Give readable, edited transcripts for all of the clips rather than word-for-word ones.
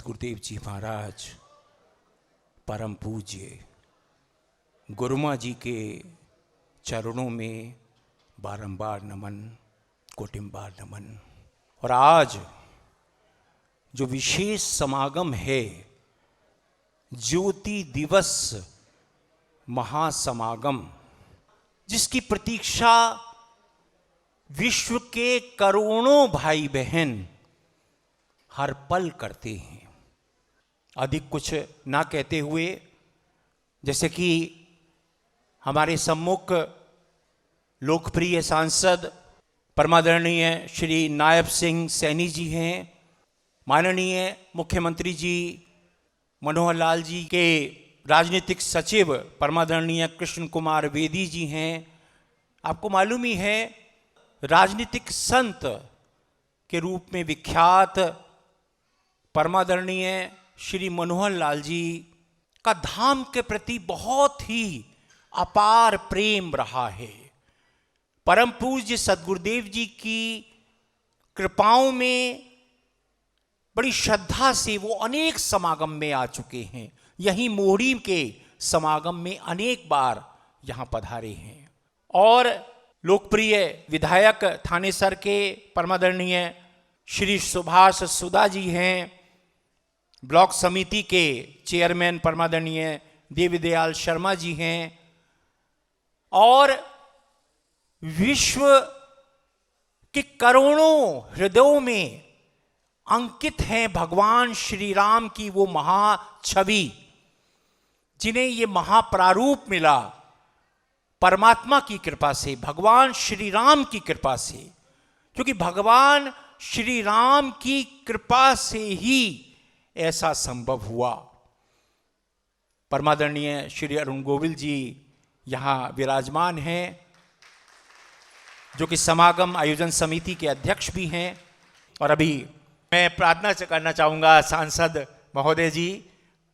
सद्गुरुदेव जी महाराज, परम पूज्य गुरुमा जी के चरणों में बारंबार नमन, कोटिम्बार नमन। और आज जो विशेष समागम है, ज्योति दिवस महासमागम, जिसकी प्रतीक्षा विश्व के करोड़ों भाई बहन हर पल करते हैं। अधिक कुछ ना कहते हुए, जैसे कि हमारे सम्मुख लोकप्रिय सांसद परमादरणीय श्री नायब सिंह सैनी जी हैं, माननीय मुख्यमंत्री जी मनोहर लाल जी के राजनीतिक सचिव परमादरणीय कृष्ण कुमार बेदी जी हैं। आपको मालूम ही है, राजनीतिक संत के रूप में विख्यात परमादरणीय श्री मनोहर लाल जी का धाम के प्रति बहुत ही अपार प्रेम रहा है। परम पूज्य सद्गुरुदेव जी की कृपाओं में बड़ी श्रद्धा से वो अनेक समागम में आ चुके हैं। यहीं मोहरी के समागम में अनेक बार यहाँ पधारे हैं। और लोकप्रिय विधायक थानेसर के परमादरणीय श्री सुभाष सुधा जी हैं, ब्लॉक समिति के चेयरमैन परमादरणीय देवीदयाल शर्मा जी हैं, और विश्व के करोड़ों हृदयों में अंकित हैं भगवान श्री राम की वो महाछवि, जिन्हें ये महाप्रारूप मिला परमात्मा की कृपा से, भगवान श्री राम की कृपा से। क्योंकि भगवान श्री राम की कृपा से ही ऐसा संभव हुआ। परमादरणीय श्री अरुण गोविल जी यहाँ विराजमान हैं, जो कि समागम आयोजन समिति के अध्यक्ष भी हैं। और अभी मैं प्रार्थना करना चाहूँगा सांसद महोदय जी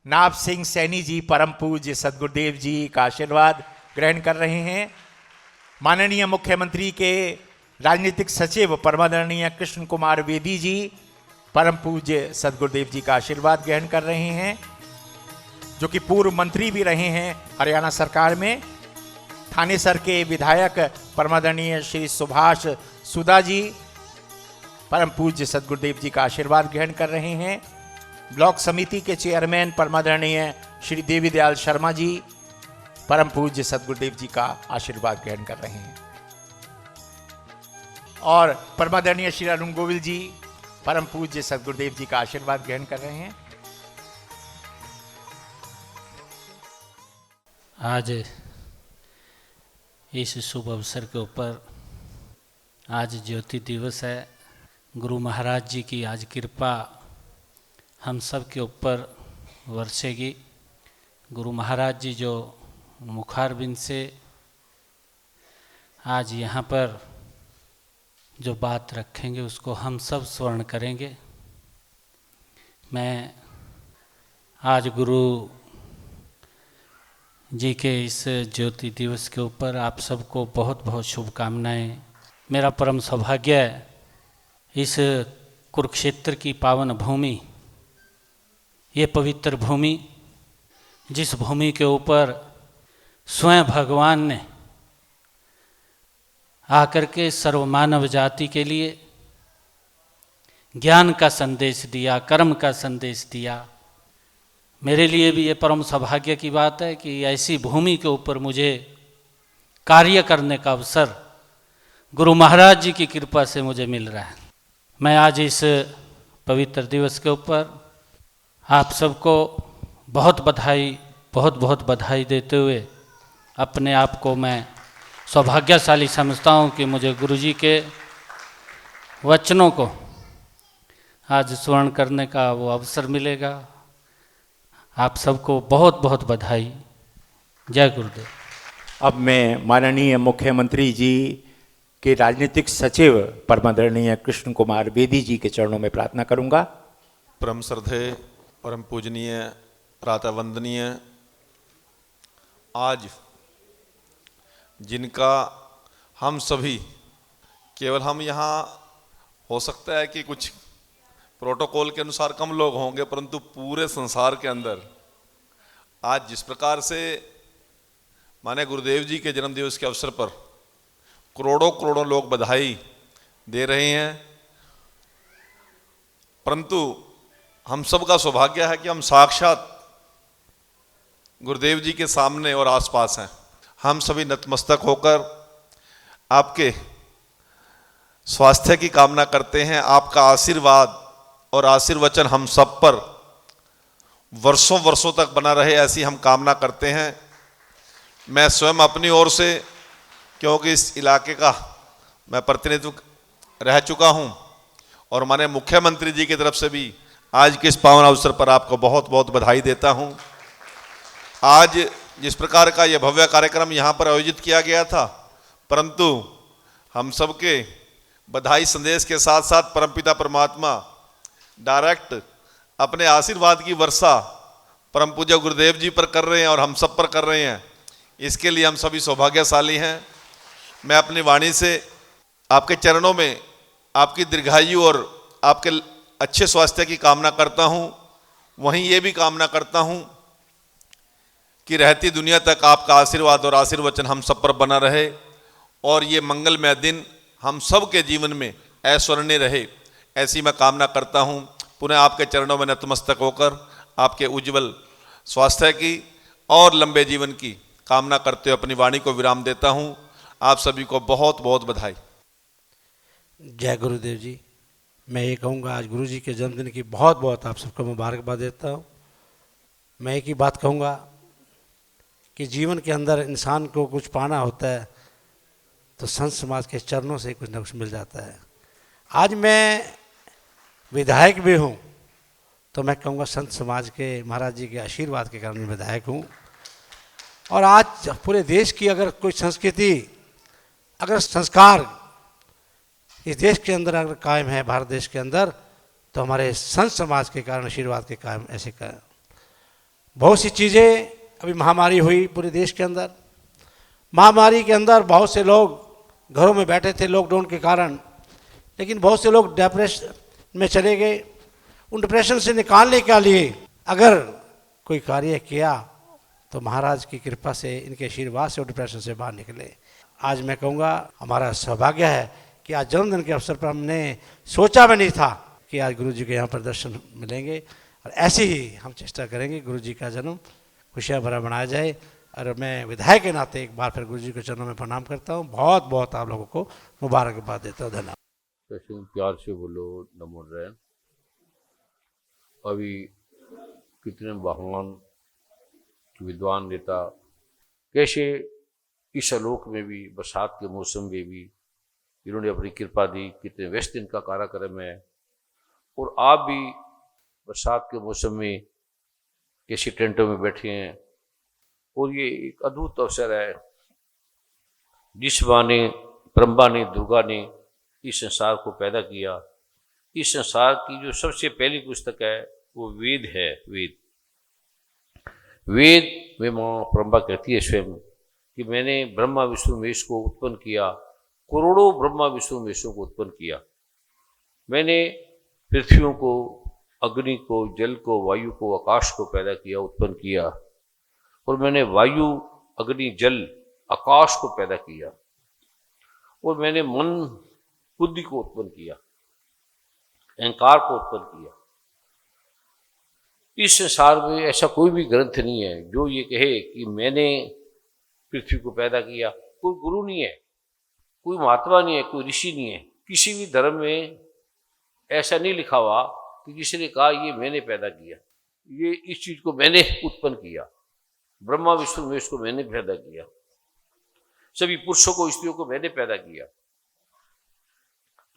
नायब सिंह सैनी जी परम पूज्य सद्गुरुदेव जी का आशीर्वाद ग्रहण कर रहे हैं। माननीय मुख्यमंत्री के राजनीतिक सचिव परमादरणीय कृष्ण कुमार बेदी जी परम पूज्य सद्गुरुदेव जी का आशीर्वाद ग्रहण कर रहे हैं, जो कि पूर्व मंत्री भी रहे हैं हरियाणा सरकार में। थानेसर के विधायक परमादरणीय श्री सुभाष सुधा जी परम पूज्य सद्गुरुदेव जी का आशीर्वाद ग्रहण कर रहे हैं। ब्लॉक समिति के चेयरमैन परमादरणीय श्री देवीदयाल शर्मा जी परम पूज्य सद्गुरुदेव जी का आशीर्वाद ग्रहण कर रहे हैं। और परमादरणीय श्री अरुण गोविल जी परम पूज्य सद्गुरुदेव जी का आशीर्वाद ग्रहण कर रहे हैं। आज इस शुभ अवसर के ऊपर, आज ज्योति दिवस है। गुरु महाराज जी की आज कृपा हम सब के ऊपर बरसेगी। गुरु महाराज जी जो मुखारबिंद से आज यहाँ पर जो बात रखेंगे उसको हम सब स्मरण करेंगे। मैं आज गुरु जी के इस ज्योति दिवस के ऊपर आप सबको बहुत बहुत शुभकामनाएं। मेरा परम सौभाग्य है, इस कुरुक्षेत्र की पावन भूमि, ये पवित्र भूमि, जिस भूमि के ऊपर स्वयं भगवान ने आकर के सर्वमानव जाति के लिए ज्ञान का संदेश दिया, कर्म का संदेश दिया। मेरे लिए भी ये परम सौभाग्य की बात है कि ऐसी भूमि के ऊपर मुझे कार्य करने का अवसर गुरु महाराज जी की कृपा से मुझे मिल रहा है। मैं आज इस पवित्र दिवस के ऊपर आप सबको बहुत बहुत बधाई देते हुए अपने आप को मैं सौभाग्यशाली समझता हूँ कि मुझे गुरु जी के वचनों को आज स्मरण करने का वो अवसर मिलेगा। आप सबको बहुत बहुत बधाई। जय गुरुदेव। अब मैं माननीय मुख्यमंत्री जी के राजनीतिक सचिव परमादरणीय कृष्ण कुमार बेदी जी के चरणों में प्रार्थना करूंगा। परम श्रद्धेय, परम पूजनीय, प्रातः वंदनीय, आज जिनका हम सभी, केवल हम यहाँ हो सकता है कि कुछ प्रोटोकॉल के अनुसार कम लोग होंगे, परंतु पूरे संसार के अंदर आज जिस प्रकार से माने गुरुदेव जी के जन्मदिवस के अवसर पर करोड़ों करोड़ों लोग बधाई दे रहे हैं, परंतु हम सब का सौभाग्य है कि हम साक्षात गुरुदेव जी के सामने और आसपास हैं। हम सभी नतमस्तक होकर आपके स्वास्थ्य की कामना करते हैं। आपका आशीर्वाद और आशीर्वचन हम सब पर वर्षों वर्षों तक बना रहे, ऐसी हम कामना करते हैं। मैं स्वयं अपनी ओर से, क्योंकि इस इलाके का मैं प्रतिनिधित्व रह चुका हूं, और माननीय मुख्यमंत्री जी की तरफ से भी आज के इस पावन अवसर पर आपको बहुत बहुत बधाई देता हूं। आज जिस प्रकार का यह भव्य कार्यक्रम यहाँ पर आयोजित किया गया था, परंतु हम सबके बधाई संदेश के साथ साथ परमपिता परमात्मा डायरेक्ट अपने आशीर्वाद की वर्षा परम पूज्य गुरुदेव जी पर कर रहे हैं और हम सब पर कर रहे हैं। इसके लिए हम सभी सौभाग्यशाली हैं। मैं अपनी वाणी से आपके चरणों में आपकी दीर्घायु और आपके अच्छे स्वास्थ्य की कामना करता हूं। वहीं ये भी कामना करता हूं कि रहती दुनिया तक आपका आशीर्वाद और आशीर्वचन हम सब पर बना रहे, और ये मंगलमय दिन हम सब के जीवन में ऐश्वर्य रहे, ऐसी मैं कामना करता हूं। पुनः आपके चरणों में नतमस्तक होकर आपके उज्जवल स्वास्थ्य की और लंबे जीवन की कामना करते हुए अपनी वाणी को विराम देता हूं। आप सभी को बहुत बहुत बधाई। जय गुरुदेव जी। मैं ये कहूँगा, आज गुरु जी के जन्मदिन की बहुत बहुत आप सबको मुबारकबाद देता हूँ। मैं एक ही बात कहूँगा कि जीवन के अंदर इंसान को कुछ पाना होता है तो संत समाज के चरणों से कुछ न कुछ मिल जाता है। आज मैं विधायक भी हूँ तो मैं कहूँगा संत समाज के महाराज जी के आशीर्वाद के कारण विधायक हूँ। और आज पूरे देश की अगर कोई संस्कृति, अगर संस्कार इस देश के अंदर अगर कायम है, भारत देश के अंदर, तो हमारे संत समाज के कारण, आशीर्वाद के कायम ऐसे का बहुत सी चीज़ें। अभी महामारी हुई पूरे देश के अंदर, महामारी के अंदर बहुत से लोग घरों में बैठे थे लॉकडाउन के कारण, लेकिन बहुत से लोग डिप्रेशन में चले गए। उन डिप्रेशन से निकालने के लिए अगर कोई कार्य किया तो महाराज की कृपा से, इनके आशीर्वाद से वो डिप्रेशन से बाहर निकले। आज मैं कहूँगा हमारा सौभाग्य है कि आज जन्मदिन के अवसर पर हमने सोचा भी नहीं था कि आज गुरु जी के यहाँ पर दर्शन मिलेंगे, और ऐसे ही हम चेष्टा करेंगे गुरु जी का जन्म खुशियाँ भरा बनाया जाए। और मैं विधायक के नाते एक बार फिर गुरु जी के चरणों में प्रणाम करता हूँ। बहुत बहुत आप लोगों को मुबारकबाद देता हूँ। धन्यवाद। तो प्यार से बोलो नमो नारायण। अभी कितने महान विद्वान नेता कैसे इस आलोक में भी, बरसात के मौसम में भी इन्होंने अपनी कृपा दी। कितने व्यस्त इनका कार्यक्रम है, और आप भी बरसात के मौसम में कैसे टेंटों में बैठे हैं। और ये एक अद्भुत अवसर है जिस माँ ने, ब्रह्मा ने, दुर्गा ने इस संसार को पैदा किया। इस संसार की जो सबसे पहली पुस्तक है वो वेद है। वेद में माँ ब्रह्मा कहती है स्वयं कि मैंने ब्रह्मा विष्णु महेश को उत्पन्न किया, करोड़ों ब्रह्मा विष्णु महेशों को उत्पन्न किया। मैंने पृथ्वियों को, अग्नि को, जल को, वायु को, आकाश को पैदा किया, उत्पन्न किया। और मैंने वायु, अग्नि, जल, आकाश को पैदा किया। और मैंने मन, बुद्धि को उत्पन्न किया, अहंकार को उत्पन्न किया। इस संसार में ऐसा कोई भी ग्रंथ नहीं है जो ये कहे कि मैंने पृथ्वी को पैदा किया। कोई गुरु नहीं है, कोई महात्मा नहीं है, कोई ऋषि नहीं है। किसी भी धर्म में ऐसा नहीं लिखा हुआ कि किसी ने कहा ये मैंने पैदा किया, ये इस चीज को मैंने उत्पन्न किया। ब्रह्मा विष्णु महेश को मैंने पैदा किया, सभी पुरुषों को, स्त्रियों को मैंने पैदा किया।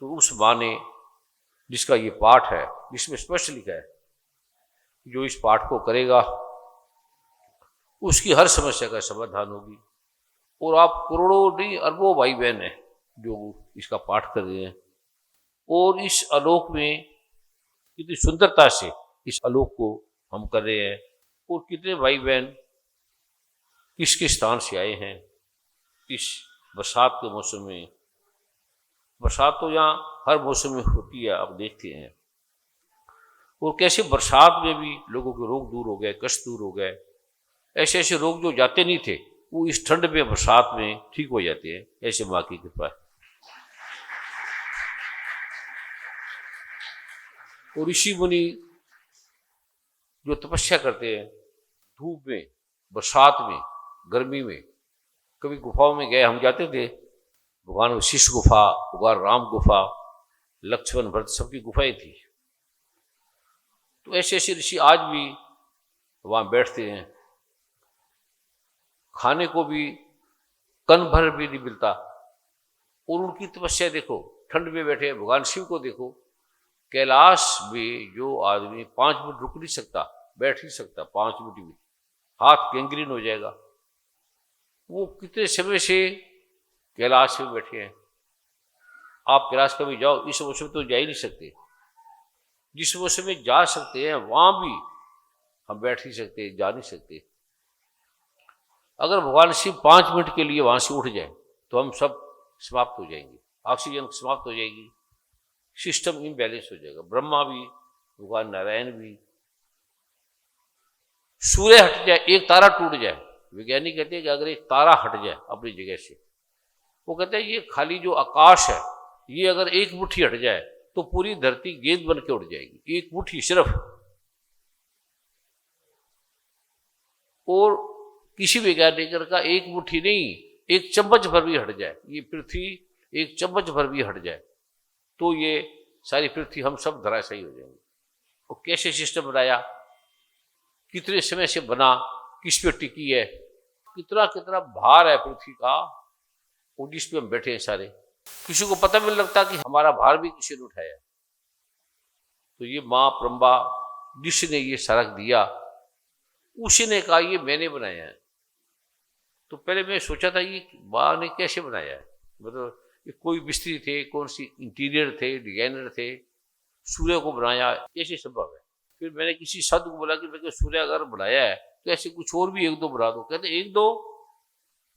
तो उस माँ ने, जिसका ये पाठ है, जिसमें स्पष्ट लिखा है जो इस पाठ को करेगा उसकी हर समस्या का समाधान होगी। और आप करोड़ों नहीं, अरबों भाई बहन हैं जो इसका पाठ कर रहे हैं। और इस आलोक में कितनी सुंदरता से इस आलोक को हम कर रहे हैं। और कितने भाई बहन किस किस स्थान से आए हैं इस बरसात के मौसम में। बरसात तो यहाँ हर मौसम में होती है, आप देखते हैं। और कैसे बरसात में भी लोगों के रोग दूर हो गए, कष्ट दूर हो गए। ऐसे ऐसे रोग जो जाते नहीं थे वो इस ठंड में बरसात में ठीक हो जाते हैं, ऐसे माँ की कृपा है। और ऋषि मुनि जो तपस्या करते हैं धूप में, बरसात में, गर्मी में, कभी गुफाओं में गए, हम जाते थे, भगवान वशिष्ठ गुफा, भगवान राम गुफा, लक्ष्मण भरत सबकी गुफाएं थी। तो ऐसे ऐसे ऋषि आज भी वहां बैठते हैं। खाने को भी कन भर भी नहीं मिलता, और उनकी तपस्या देखो, ठंड में बैठे हैं। भगवान शिव को देखो, कैलाश में जो आदमी 5 मिनट रुक नहीं सकता, बैठ नहीं सकता 5 मिनट भी, हाथ गैंग्रीन हो जाएगा, वो कितने समय से कैलाश में बैठे हैं। आप कैलाश कभी जाओ, इस मौसम में तो जा ही नहीं सकते। जिस मौसम में जा सकते हैं वहां भी हम बैठ नहीं सकते, जा नहीं सकते। अगर भगवान शिव 5 मिनट के लिए वहां से उठ जाए तो हम सब समाप्त हो जाएंगे, ऑक्सीजन समाप्त हो जाएगी, सिस्टम इम्बैलेंस हो जाएगा। ब्रह्मा भी, भगवान नारायण भी। सूर्य हट जाए, एक तारा टूट जाए, वैज्ञानिक कहते हैं कि अगर एक तारा हट जाए अपनी जगह से, वो कहते हैं ये खाली जो आकाश है ये अगर एक मुट्ठी हट जाए तो पूरी धरती गेंद बन के उड़ जाएगी, एक मुट्ठी सिर्फ। और किसी वैज्ञानिक का एक मुट्ठी नहीं, एक चम्मच भर भी हट जाए, ये पृथ्वी एक चम्मच भर भी हट जाए तो ये सारी पृथ्वी, हम सब धराशायी हो जाएंगे। और कैसे सिस्टम बनाया, कितने समय से बना, किस पे टिकी है, कितना कितना भार है पृथ्वी का, और जिस पे हम बैठे हैं सारे, किसी को पता भी नहीं लगता कि हमारा भार भी किसी ने उठाया। तो ये माँ ब्रह्मा जिसने ये सड़क दिया, उसी ने कहा ये मैंने बनाया है। तो पहले मैं सोचा था ये माँ ने कैसे बनाया है, मतलब ये कोई मिस्त्री थे, कौन सी इंटीरियर थे, डिजाइनर थे, सूर्य को बनाया, कैसे संभव है। फिर मैंने किसी साधु को बोला कि मैं सूर्य अगर बनाया है तो ऐसे कुछ और भी 1-2 बना दो। कहते 1-2,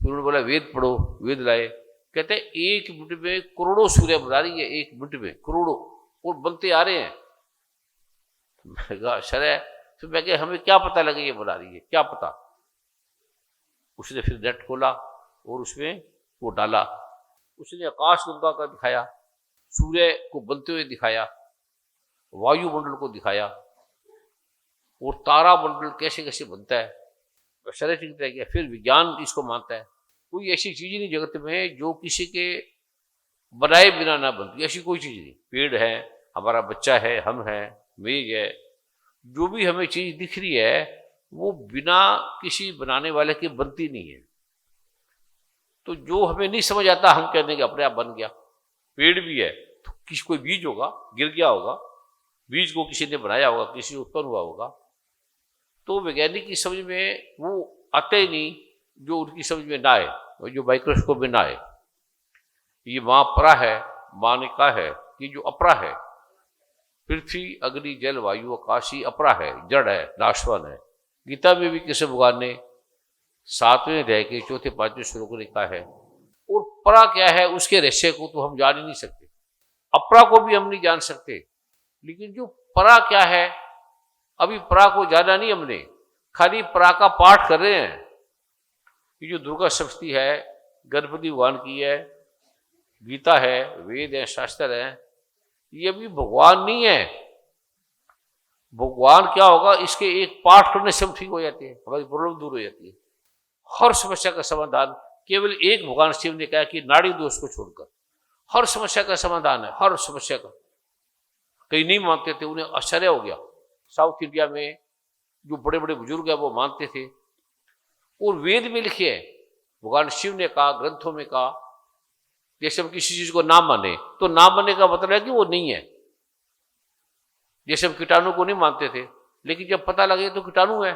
फिर उन्होंने बोला वेद पढ़ो, वेद लाए। कहते 1 मिनट में करोड़ों सूर्य बना रही है, 1 मिनट में करोड़ों, और बनते आ रहे हैं। मैं कहा सर है, फिर मैं कहा हमें क्या पता लगे ये बना रही है, क्या पता। उसने फिर नेट खोला और उसमें वो डाला, उसने आकाश गंगा का दिखाया, सूर्य को बनते हुए दिखाया, वायुमंडल को दिखाया, और तारा मंडल कैसे कैसे बनता है, शरीर रह गया। फिर विज्ञान इसको मानता है, कोई ऐसी चीज नहीं जगत में जो किसी के बनाए बिना ना बनती, ऐसी कोई चीज नहीं। पेड़ है, हमारा बच्चा है, हम हैं, मेज है, जो भी हमें चीज दिख रही है वो बिना किसी बनाने वाले के बनती नहीं है। तो जो हमें नहीं समझ आता हम कहते हैं कि अपने आप बन गया। पेड़ भी है तो किसी कोई बीज होगा, गिर गया होगा, बीज को किसी ने बनाया होगा, किसी उत्पन्न हुआ होगा। तो वैज्ञानिक की समझ में वो आते ही नहीं जो उनकी समझ में ना आए, और जो माइक्रोस्कोप में ना आए। ये माँ परा है, माँ ने कहा है कि जो अपरा है, पृथ्वी अग्नि जल वायु आकाश ही अपरा है, जड़ है, नाशवान है। गीता में भी कृष्ण भगवान ने 7वें अध्याय के 4-5वें श्लोक ने कहा है। और परा क्या है उसके रहस्य को तो हम जान ही नहीं सकते, अपरा को भी हम नहीं जान सकते, लेकिन जो परा क्या है, अभी परा को जाना नहीं हमने, खाली परा का पाठ कर रहे हैं। ये जो दुर्गा सप्तशती है, गणपति भगवान की है, गीता है, वेद है, शास्त्र है, ये भी भगवान नहीं है। भगवान क्या होगा, इसके एक पाठ करने से हम ठीक हो जाते हैं, हमारी प्रॉब्लम दूर हो जाती है। हर समस्या का समाधान केवल एक भगवान शिव ने कहा कि नाड़ी दोष को छोड़कर हर समस्या का समाधान है, हर समस्या का। कई नहीं मानते थे, उन्हें आश्चर्य हो गया। साउथ इंडिया में जो बड़े बड़े बुजुर्ग हैं वो मानते थे, और वेद में लिखे है, भगवान शिव ने कहा, ग्रंथों में कहा। जैसे हम किसी चीज को ना माने तो ना मानने का मतलब है कि वो नहीं है। जैसे हम कीटाणु को नहीं मानते थे, लेकिन जब पता लगे तो कीटाणु है,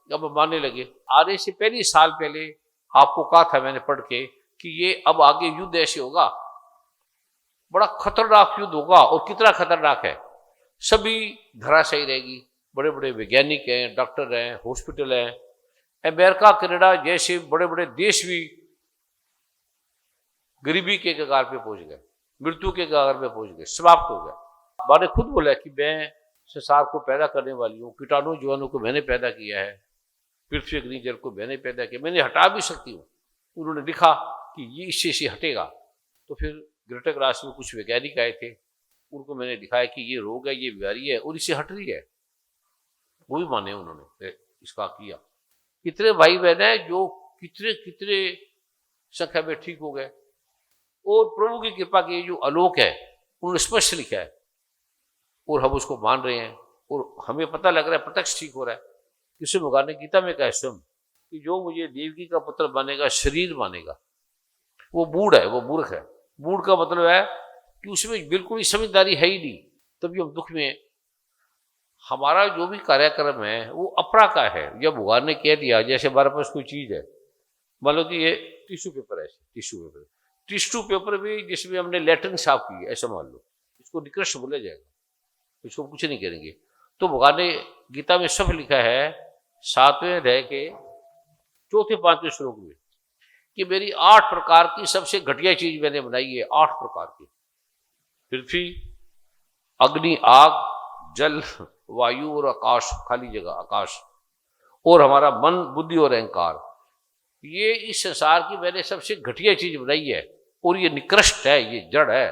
जब हम मानने लगे। आने से पहले साल पहले आपको कहा था मैंने पढ़ के कि ये अब आगे युद्ध ऐसे होगा, बड़ा खतरनाक युद्ध होगा। और कितना खतरनाक है, सभी धराशायी रहेगी। बड़े बड़े वैज्ञानिक हैं, डॉक्टर हैं, हॉस्पिटल हैं, अमेरिका कनाडा जैसे बड़े बड़े देश भी गरीबी के कगार पे पहुंच गए, मृत्यु के कगार पे पहुंच गए, समाप्त हो गए। माँ ने खुद बोला कि मैं संसार को पैदा करने वाली हूँ, कीटाणु जीवाणु को मैंने पैदा किया है, पृथ्वी अग्नि जल को मैंने पैदा किया, मैंने हटा भी सकती हूँ। उन्होंने लिखा कि ये इससे से हटेगा। तो फिर ग्रटक राशि में कुछ वैज्ञानिक आए थे, उनको मैंने दिखाया कि ये रोग है, ये बीमारी है और इससे हट रही है। वो भी माने उन्होंने, इसका किया। कितने भाई बहन है जो कितने कितने संख्या में ठीक हो गए। और प्रभु की कृपा की जो आलोक है उन्होंने स्पष्ट लिखा है और हम उसको मान रहे हैं और हमें पता लग रहा है प्रत्यक्ष ठीक हो रहा है। कृष्ण भगवान ने गीता में कहा स्वयं कि जो मुझे देवकी का पुत्र मानेगा, शरीर मानेगा, वो बूढ़ है, वो मूर्ख है। बूढ़ का मतलब है कि उसमें बिल्कुल ही समझदारी है ही नहीं, तभी हम दुख में। हमारा जो भी कार्यक्रम है वो अपरा का है। जब भगवान ने कह दिया, जैसे हमारे पास कोई चीज है, मान लो कि ये टिश्यू पेपर है, टिश्यू पेपर भी जिसमें हमने लैट्रिन साफ की है, ऐसा मान लो, इसको निकृष्ट बोला जाएगा, इसको कुछ नहीं करेंगे। तो भगवान ने गीता में सब लिखा है 7वें अध्याय के 4-5वें श्लोक में कि मेरी 8 प्रकार की सबसे घटिया चीज मैंने बनाई है। 8 प्रकार की, पृथ्वी, अग्नि, आग, जल, वायु और आकाश, खाली जगह आकाश, और हमारा मन, बुद्धि और अहंकार। ये इस संसार की मैंने सबसे घटिया चीज बनाई है और ये निकृष्ट है, ये जड़ है,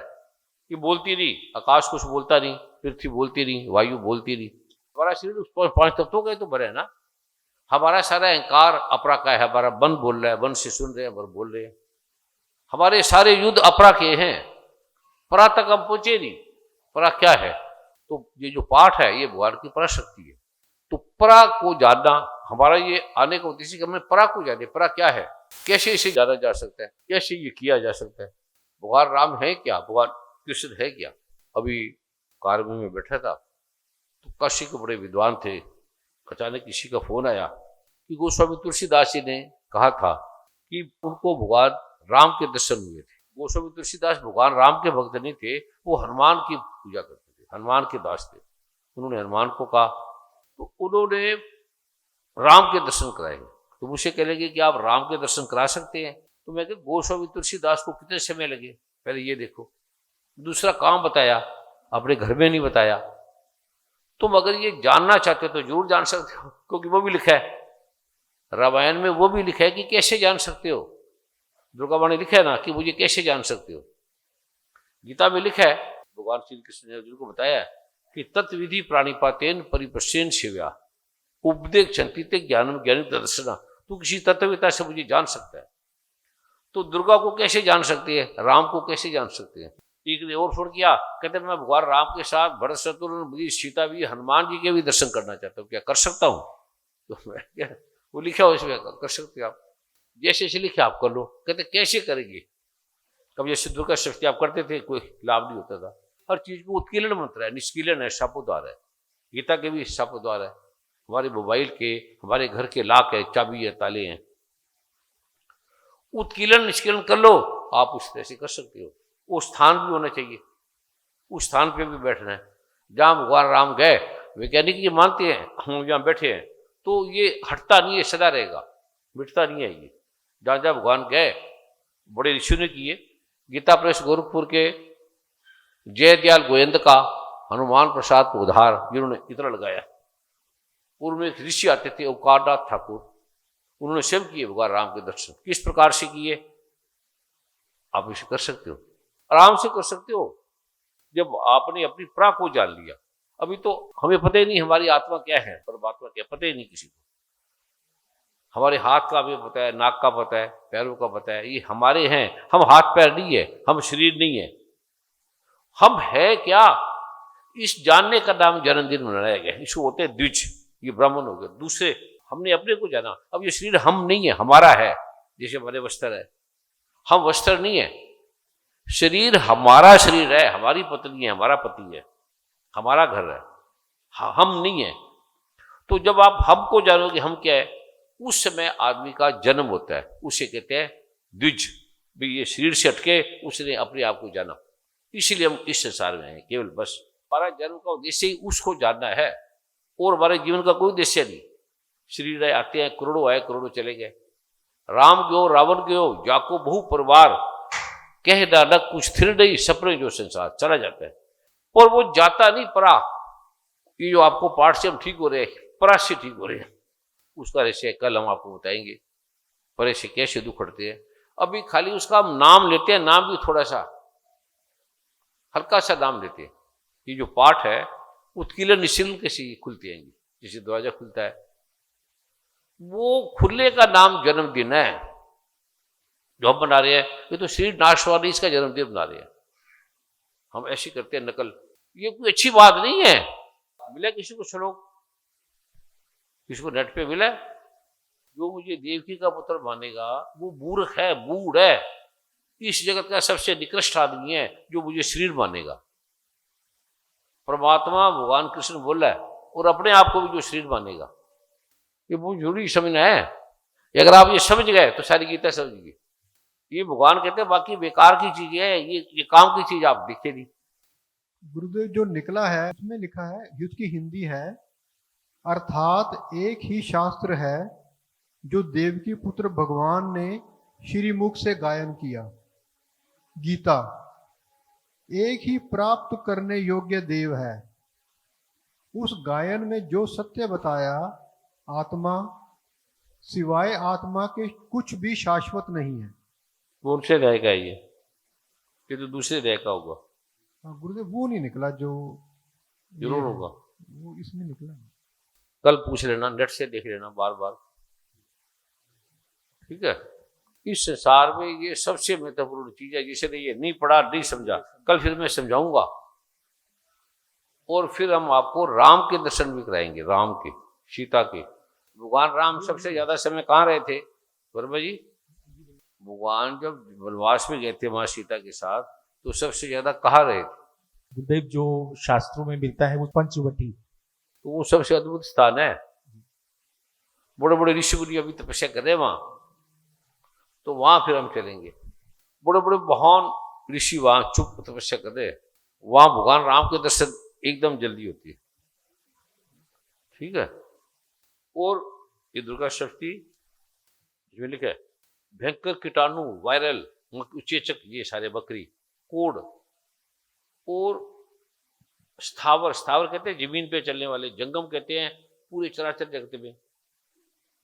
ये बोलती नहीं। आकाश कुछ बोलता नहीं, पृथ्वी बोलती नहीं, वायु बोलती नहीं। हमारा शरीर उस 5 तत्वों का तो भरे है ना। हमारा सारा अहंकार अपरा का है, हमारा मन बोल रहा है, मन से सुन रहे हैं और बोल रहे हैं। हमारे सारे युद्ध अपरा के हैं, परा तक हम पहुंचे नहीं। परा क्या है? तो ये जो पाठ है ये भगवान की पराशक्ति है। तो परा को जानना हमारा ये आने का उद्देश्य कि हमें परा को जाने। परा क्या है, कैसे इसे जाना जा सकता है, कैसे ये किया जा सकता है। भगवान राम है क्या, भगवान कृष्ण है क्या। अभी कार में बैठा था तो काशी के बड़े विद्वान थे, अचानक किसी का फोन आया कि गोस्वामी तुलसीदास जी ने कहा था कि उनको भगवान राम के दर्शन हुए थे। गोस्वामी तुलसीदास भगवान राम के भक्त नहीं थे, वो हनुमान की पूजा करते थे, हनुमान के दास थे। उन्होंने हनुमान को कहा तो उन्होंने राम के दर्शन कराए। तो मुझे कह लगे कि आप राम के दर्शन करा सकते हैं। तो मैं कहा गोस्वामी तुलसीदास को कितने समय लगे, पहले ये देखो। दूसरा काम बताया, अपने घर में नहीं बताया। तुम अगर ये जानना चाहते हो तो जरूर जान सकते हो, क्योंकि वो भी लिखा है रामायण में, वो भी लिखा है कि कैसे जान सकते हो। दुर्गा माँ ने लिखा है ना कि मुझे कैसे जान सकते हो। गीता में लिखा है, भगवान श्री कृष्ण ने अर्जुन को बताया कि तत्विधि प्राणिपातेन परिपश्येन शिव्या उपदेश चंतिते ज्ञानम ज्ञानी दर्शना। तू किसी तत्ववेता से मुझे जान सकता है। तो दुर्गा को कैसे जान सकते हैं, राम को कैसे जान सकते हैं। एक ने और फोन किया, कहते मैं भगवान राम के साथ भरत शत्रुघ्न सीता भी हनुमान जी के भी दर्शन करना चाहता हूँ, क्या कर सकता हूँ। तो मैं क्या, वो लिखा हो इसमें कर सकते आप, जैसे जैसे लिखे आप कर लो। कहते कैसे करेंगे। कब जैसे दुर्गा शक्ति आप करते थे कोई लाभ नहीं होता था। हर चीज को उत्कीर्ण मंत्र है, निष्कीलन है, शापोद्वार है। गीता के भी शापोद्वार है, हमारे मोबाइल के, हमारे घर के लाक है, चाबी है, ताले हैं। उत्कीलन निष्कीलन कर लो, आप उस तरह से कर सकते हो। वो स्थान भी होना चाहिए, उस स्थान पे भी बैठना है जहाँ भगवान राम गए। वैज्ञानिक ये मानते हैं हम जहाँ बैठे हैं तो ये हटता नहीं है, सदा रहेगा, मिटता नहीं है ये। जहाँ जहाँ भगवान गए, बड़े ऋषि ने किए। गीता प्रेस गोरखपुर के जयदयाल गोविंद का हनुमान प्रसाद को उधार जिन्होंने इतना लगाया। पूर्व में एक ऋषि आते थे ओंकारनाथ ठाकुर, उन्होंने स्वयं किए भगवान राम के दर्शन। किस प्रकार से किए आप इसे कर सकते हो, आराम से कर सकते हो, जब आपने अपनी प्रा को जान लिया। अभी तो हमें पता ही नहीं हमारी आत्मा क्या है, परमात्मा क्या, पता ही नहीं किसी को। हमारे हाथ का हमें पता है, नाक का पता है, पैरों का पता है, ये हमारे हैं। हम हाथ पैर नहीं है, हम शरीर नहीं है। हम है क्या, इस जानने का नाम जन्मदिन मनाया गया। इसको होते हैं द्विज, ये ब्राह्मण हो गए। दूसरे हमने अपने को जाना। अब ये शरीर हम नहीं है, हमारा है। जैसे हमारे वस्त्र है, हम वस्त्र नहीं है, शरीर हमारा शरीर है, हमारी पत्नी है, हमारा पति है, हमारा घर है, हम नहीं है। तो जब आप हमको जानोगे हम क्या है, उस समय आदमी का जन्म होता है। उसे कहते हैं द्विज। भी ये शरीर से हटके उसने अपने आप को जाना, इसीलिए हम इस संसार में हैं केवल। बस हमारा जन्म का उद्देश्य ही उसको जानना है, और हमारे जीवन का कोई उद्देश्य नहीं। शरीर आते हैं, करोड़ों आए, करोड़ों चले गए। राम गयो रावण गयो, जाको बहु परिवार, कह नानक कुछ स्थिर नहीं, सपने जो संसार चला जाता है। और वो जाता नहीं परा, ये जो आपको पाठ से हम ठीक हो रहे हैं, पराश से ठीक हो रहे हैं, उसका रहस्य कल हम आपको बताएंगे। पर ऐसे कैसे दुख हटते हैं। अभी खाली उसका हम नाम लेते हैं, नाम भी थोड़ा सा हल्का सा नाम लेते हैं। ये जो पाठ है उत्कीर्ण निश्चिंत कैसे खुलते हैं, जैसे दरवाजा खुलता है, वो खुलने का नाम जन्मदिन है जो हम बना रहे हैं। ये तो श्री नाशवानी इसका जन्मदिन बना रहे हैं हम, ऐसे करते हैं नकल। ये कोई अच्छी बात नहीं है। मिला किसी को श्लोक, किसी को नेट पे मिला, जो मुझे देवकी का पुत्र मानेगा वो मूर्ख है, बूढ़ है, इस जगत का सबसे निकृष्ट आदमी है जो मुझे शरीर मानेगा। परमात्मा भगवान कृष्ण बोला है, और अपने आप को भी जो शरीर मानेगा, ये बहुत जरूरी समझना है। अगर आप ये समझ गए तो सारी गीता समझ गई। ये भगवान कहते हैं बाकी बेकार की चीज है, ये काम की चीज आप दिखे नहीं। गुरुदेव जो निकला है उसमें लिखा है, उसकी हिंदी है, अर्थात एक ही शास्त्र है जो देवकी पुत्र भगवान ने श्रीमुख से गायन किया। गीता एक ही प्राप्त करने योग्य देव है। उस गायन में जो सत्य बताया, आत्मा सिवाय आत्मा के कुछ भी शाश्वत नहीं है। कौन से रहेगा ये तो दूसरे रह का होगा। गुरुदेव वो नहीं निकला जो जरूर होगा, वो इसमें निकला। कल पूछ लेना, नेट से देख लेना बार बार, ठीक है। इस संसार में ये सबसे महत्वपूर्ण चीज है, जिसने ये नहीं पढ़ा नहीं समझा, कल फिर मैं समझाऊंगा। और फिर हम आपको राम के दर्शन भी कराएंगे, राम के, सीता के। भगवान राम सबसे ज्यादा समय कहाँ रहे थे वर्मा जी? भगवान जब वनवास में गए थे माँ सीता के साथ, तो सबसे ज्यादा कहाँ रहे थे? गुरुदेव जो शास्त्रों में मिलता है वो पंचवटी, तो वो सबसे अद्भुत स्थान है। बड़े बड़े ऋषि मुनि अभी तपस्या कर रहे हैं वहां, तो वहां फिर हम चलेंगे। बड़े बड़े महान ऋषि वहां चुप तपस्या कर रहे हैं, वहां भगवान राम के दर्शन एकदम जल्दी होती है, ठीक है। और ये दुर्गा सप्तमी इसमें लिखा है, भयंकर कीटाणु, वायरल, चेचक, ये सारे बकरी, कोड, और स्थावर, स्थावर कहते हैं जमीन पे चलने वाले, जंगम कहते हैं पूरे चराचर जगत में,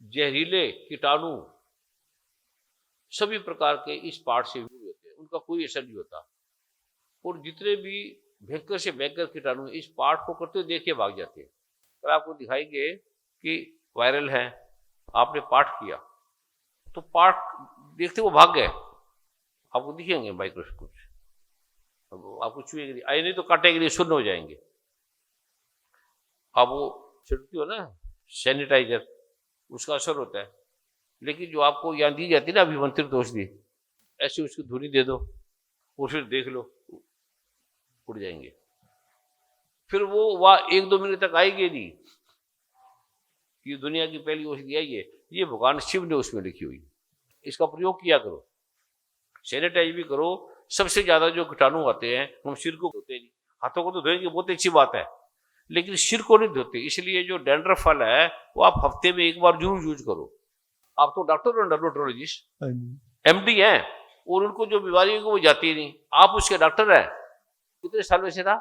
जहरीले कीटाणु सभी प्रकार के इस पाठ से दूर होते हैं, उनका कोई असर नहीं होता। और जितने भी भयंकर से भयंकर कीटाणु इस पाठ को करते हुए देख के भाग जाते हैं। और आपको दिखाएंगे कि वायरल है, आपने पाठ किया तो पाठ देखते वो भाग गए, आपको दिखेंगे माइक्रोस्कोप से, आपको छुएंगे, आए नहीं तो काटेंगे नहीं, शून्य हो जाएंगे। आप वो छिड़कती हो ना सैनिटाइजर, उसका असर होता है, लेकिन जो आपको यहाँ दी जाती है ना अभिमंत्रित औषधि, ऐसे उसकी धुनी दे दो और फिर देख लो उड़ जाएंगे। फिर वो वहाँ 1-2 मिनट तक आएगी नहीं। ये दुनिया की पहली औषधि आई है, ये भगवान शिव ने उसमें लिखी हुई। इसका प्रयोग किया करो, सैनिटाइज भी करो। सबसे ज्यादा जो कीटाणु आते हैं हम सिर को धोते नहीं, हाथों को तो धोएंगे, बहुत अच्छी बात है, लेकिन सिर को नहीं धोते। इसलिए जो डैंड्रफ फल है वो आप हफ्ते में 1 बार जरूर यूज करो। आप तो डॉक्टर हो, डर्मेटोलॉजिस्ट, MD हैं, और उनको जो बीमारी है वो जाती नहीं, आप उसके डॉक्टर हैं। कितने सालों से था?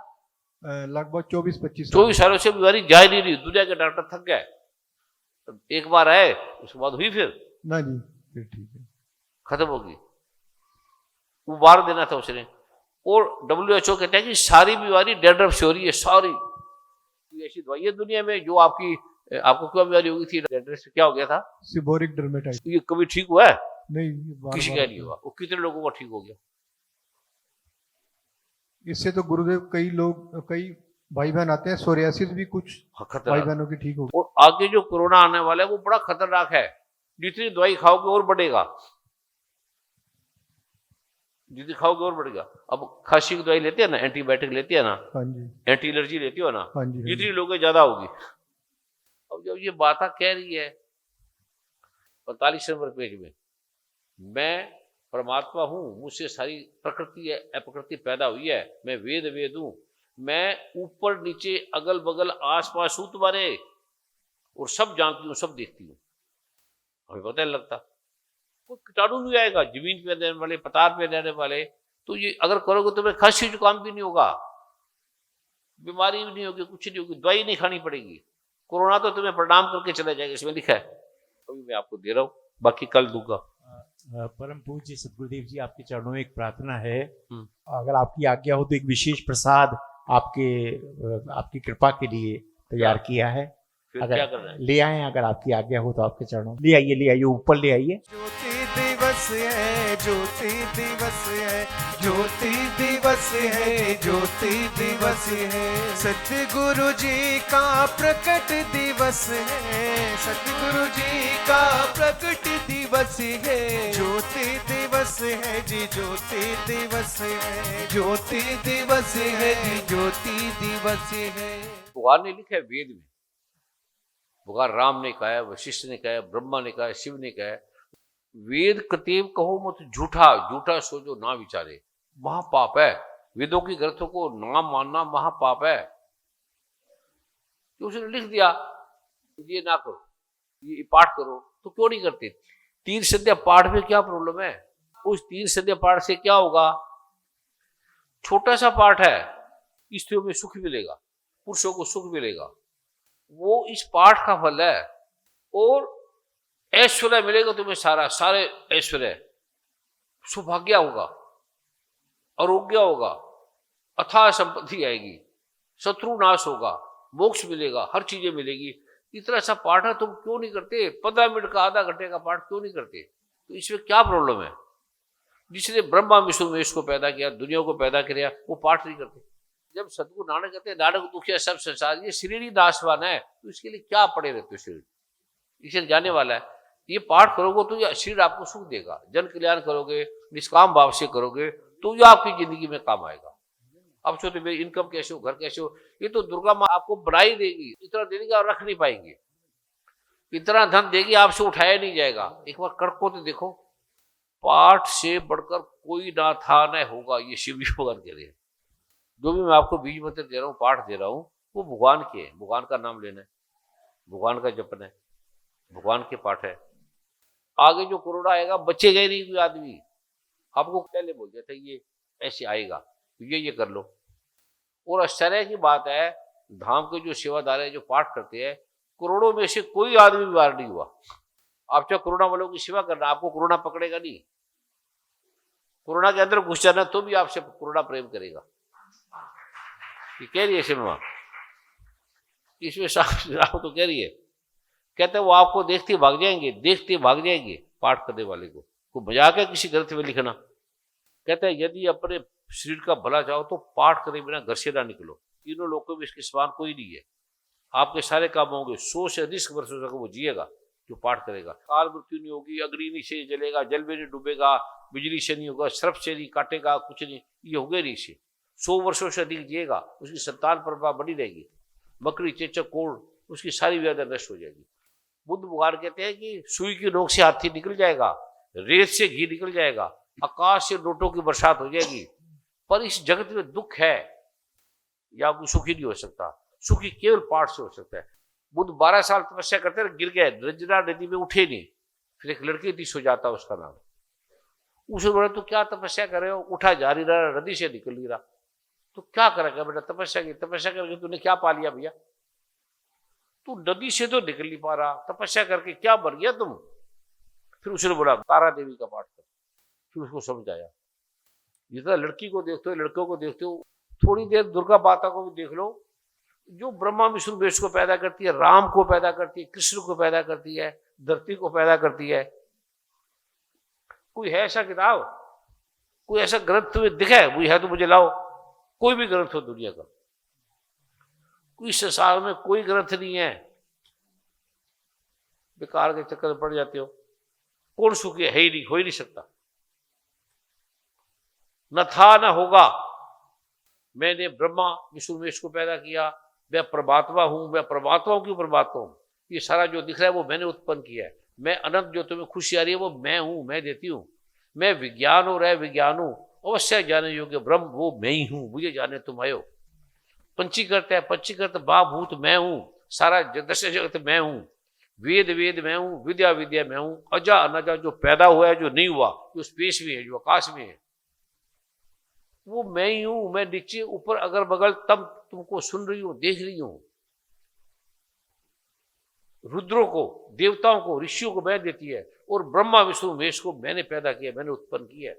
लगभग 24-25 सालों से बीमारी जा ही नहीं रही, दुनिया के डॉक्टर थक गए। एक बार आए, उसके बाद हुई फिर ना जी, फिर ठीक है, खत्म होगी। वो बार देना था उसने। और WHO कहते हैं कि सारी बीमारी डैंड्रफ से हो रही है, सारी। ऐसी दवाई है दुनिया में जो आपको क्या बीमारी होगी थी डैंड्रफ से, क्या हो गया था? Seborrhoeic dermatitis. ये कभी ठीक हुआ है? नहीं, ये किसी का नहीं हुआ। वो कितने लोगों का ठीक हो गया? इससे तो गुरुदेव कई भाई बहन आते हैं, सोरियासिस भी कुछ भाई बहनों की ठीक होगी। और आगे जो कोरोना आने वाला है वो बड़ा खतरनाक है। जितनी दवाई खाओगे और बढ़ेगा, जितनी खाओगे और बढ़ेगा। अब खांसी की दवाई लेते हैं ना, एंटीबायोटिक लेते हैं ना, हाँ जी, एंटी एलर्जी लेती हो ना, हाँ जी, हाँ जी। जितनी लोगे ज्यादा होगी। अब जब ये बात कह रही है 45 नंबर पेज में, मैं परमात्मा हूं, मुझसे सारी प्रकृति है अप्रकृति पैदा हुई है, मैं वेद हूं, मैं ऊपर नीचे अगल बगल आस पास हूं तुम्हारे, और सब जानती हूँ, सब देखती हूँ। हमें पता नहीं लगता, कोई कीटाणु नहीं आएगा जमीन पे रहने वाले, पतार पे रहने वाले। तो ये अगर करोगे तो मैं खांसी जुकाम भी नहीं होगा। बीमारी भी नहीं होगी, कुछ नहीं होगी, दवाई नहीं खानी पड़ेगी, कोरोना तो तुम्हें प्रणाम करके चला जाएगा, इसमें लिखा है। अभी मैं आपको दे रहा हूँ, बाकी कल दूंगा। परम पूज्य सदगुरुदेव जी, आपके चरणों में एक प्रार्थना है, हम्म। अगर आपकी आज्ञा हो तो एक विशेष प्रसाद आपकी कृपा के लिए तैयार किया है। फिर अगर क्या करना है? ले आए, अगर आपकी आज्ञा हो तो आपके चरणों ले आइए, ऊपर ले आइए। ज्योति दिवस है, ज्योति दिवस है, ज्योति दिवस है, ज्योति दिवस है, सतगुरु जी का प्रकट दिवस है, सतगुरु जी का प्रकट दिवस है, ज्योति दिवस है जी, ज्योति दिवस है, ज्योति दिवस है जी, ज्योति दिवस है। भगवान ने लिखा है वेद में, भगवान राम ने कहा है, वशिष्ठ ने कहा है, ब्रह्मा ने कहा है, शिव ने कहा है, वेद कतेव कहो मत झूठा, झूठा सोचो ना विचारे, महापाप है। वेदों की ग्रंथों को ना मानना महापाप है। तो उसने लिख दिया ये ना करो, ये पाठ करो, तो क्यों नहीं करते? 3 संध्या पाठ में क्या प्रॉब्लम है? उस 3 संध्या पाठ से क्या होगा? छोटा सा पाठ है, स्त्रियों में सुख मिलेगा, पुरुषों को सुख मिलेगा, वो इस पाठ का फल है। और ऐश्वर्य मिलेगा तुम्हें, सारे ऐश्वर्य, सौभाग्य होगा, आरोग्य होगा, अथाह संपत्ति आएगी, शत्रु नाश होगा, मोक्ष मिलेगा, हर चीजें मिलेगी। इतना सा पाठ है, तुम क्यों नहीं करते? 15 मिनट का, आधा घंटे का पाठ क्यों नहीं करते? तो इसमें क्या प्रॉब्लम है? जिसने ब्रह्मा विष्णु महेश को पैदा किया, दुनिया को पैदा किया, वो पाठ नहीं करते। जब सतगुरु नानक कहते हैं नानक दुखिया सब संसार, ये शरीर ही नाशवान है, तो इसके लिए क्या पड़े रहते हो? शरीर इसे जाने वाला है। ये पाठ करोगे तो ये शरीर आपको सुख देगा, जन कल्याण करोगे, निष्काम भाव से करोगे तो ये आपकी जिंदगी में काम आएगा। अब सोचो मेरी इनकम कैसे हो, घर कैसे हो, ये तो दुर्गा माँ आपको बना ही देगी, इतना देगी आप रख नहीं पाएंगे, इतना धन देगी आपसे उठाया नहीं जाएगा। एक बार करको तो देखो, पाठ से बढ़कर कोई ना था न होगा, ये शिव जी भगवान कह रहे हैं। जो भी मैं आपको बीज मंत्र दे रहा हूँ, पाठ दे रहा हूँ, वो भगवान के है, भगवान का नाम लेना है, भगवान का जपना है, भगवान के पाठ है। आगे जो कोरोना आएगा बचेगा ही नहीं कोई आदमी। आपको पहले बोल दिया था ये ऐसे आएगा, तो ये कर लो। और आश्चर्य की बात है, धाम के जो सेवादार है, जो पाठ करते हैं, करोड़ों में से कोई आदमी बीमार नहीं हुआ। आप चाहे कोरोना वालों की सेवा करना, आपको कोरोना पकड़ेगा नहीं। कोरोना के अंदर घुस जाना तो भी आपसे कोरोना प्रेम करेगा। ये कह रही है सिनेमा, इसमें साफ तो कह रही है, कहते हैं वो आपको देखते भाग जाएंगे, देखते भाग जाएंगे पाठ करने वाले को मजाक है किसी ग्रंथ में लिखना। कहते हैं यदि अपने शरीर का भला चाहो तो पाठ करे बिना घर से ना निकलो। तीनों लोगों में इसके समान कोई नहीं है। आपके सारे काम होंगे, 100 से अधिक वर्षों तक वो जिएगा जो पाठ करेगा। काल मृत्यु नहीं होगी, अग्नि नहीं से जलेगा, जल में नहीं डूबेगा, बिजली से नहीं होगा, सर्प से नहीं काटेगा, कुछ नहीं, ये होगा नहीं। से 100 वर्षों से अधिक जिएगा, उसकी संतान परंपरा बनी रहेगी। मकड़ी चेचक कोड़, उसकी सारी व्याधि नष्ट हो जाएगी। बुद्ध भगवान कहते हैं कि सुई की नोक से हाथी निकल जाएगा, रेत से घी निकल जाएगा, आकाश से नोटों की बरसात हो जाएगी, पर इस जगत में दुख है या कोई सुखी नहीं हो सकता। सुखी केवल पाठ से हो सकता है। बुद्ध 12 साल तपस्या करते रहे, गिर गए, रंजना नदी में उठे नहीं। फिर एक लड़की थी सुजाता, उसका नाम, उसे बोला तो क्या तपस्या कर रहे हो? उठा जा रही रहा, नदी से निकल ही रहा। तो क्या करेगा बेटा? तपस्या की। तपस्या करके तूने क्या पा लिया भैया? तू नदी से तो निकल नहीं पा रहा, तपस्या करके क्या बन गया तुम? फिर उसने बोला तारा देवी का पाठ कर। फिर उसको समझ आया। जितना लड़की को देखते हो, लड़कों को देखते हो, थोड़ी देर दुर्गा माता को भी देख लो, जो ब्रह्मा विष्णु महेश को पैदा करती है, राम को पैदा करती है, कृष्ण को पैदा करती है, धरती को पैदा करती है। कोई है ऐसा किताब, कोई ऐसा ग्रंथ तुम्हें दिखा है? कोई है तो मुझे लाओ। कोई भी ग्रंथ हो दुनिया का, कोई संसार में कोई ग्रंथ नहीं है। बेकार के चक्कर में पड़ जाते हो। कौन सुखी है ही नहीं, हो ही नहीं सकता। न था न होगा। मैंने ब्रह्मा विष्णु महेश को पैदा किया, मैं परमात्मा हूं, मैं परमात्माओं की परमात्मा हूं। ये सारा जो दिख रहा है वो मैंने उत्पन्न किया है। मैं अनंत, जो तुम्हें खुशी आ रही है वो मैं हूं, मैं देती हूं। मैं विज्ञान और विज्ञान हूं, अवश्य जाने योग्य ब्रह्म वो मैं ही हूं, मुझे जाने तुम आयो। पंचीकृत है, पंचीकृत भूत मैं हूं, सारा दश जगत मैं हूं, वेद वेद मैं हूं, विद्या विद्या मैं हूं, अजा अनजा, जो पैदा हुआ है, जो नहीं हुआ, जो स्पेस में है, जो आकाश में है, वो मैं ही हूं, मैं नीचे ऊपर अगल बगल तब तुमको सुन रही हूं, देख रही हूं। रुद्रों को, देवताओं को, ऋषियों को मैं देती है, और ब्रह्मा विष्णु महेश को मैंने पैदा किया, मैंने उत्पन्न किया।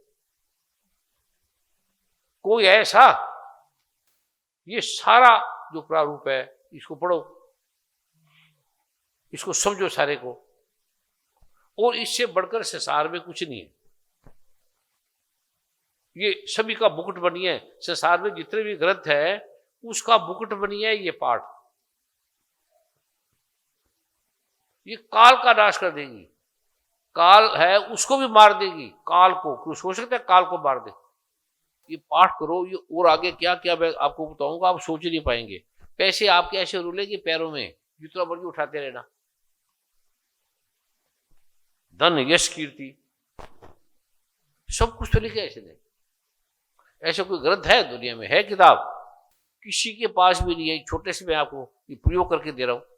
कोई ऐसा, ये सारा जो प्रारूप है इसको पढ़ो, इसको समझो सारे को, और इससे बढ़कर संसार में कुछ नहीं है। ये सभी का मुकुट बनी है, संसार में जितने भी ग्रंथ है उसका मुकुट बनी है ये पाठ। ये काल का नाश कर देगी, काल है उसको भी मार देगी, काल को, कुछ हो सकता है काल को मार दे। ये पाठ करो, ये और आगे क्या क्या मैं आपको बताऊंगा, आप सोच नहीं पाएंगे। पैसे आपके ऐसे रुलेंगे पैरों में, जितना मर्जी उठाते रहना। धन, यश, कीर्ति, सब कुछ तो लिखे ऐसे नहीं। ऐसा कोई ग्रंथ है दुनिया में, है किताब? किसी के पास भी नहीं है। छोटे से मैं आपको ये प्रयोग करके दे रहा हूं।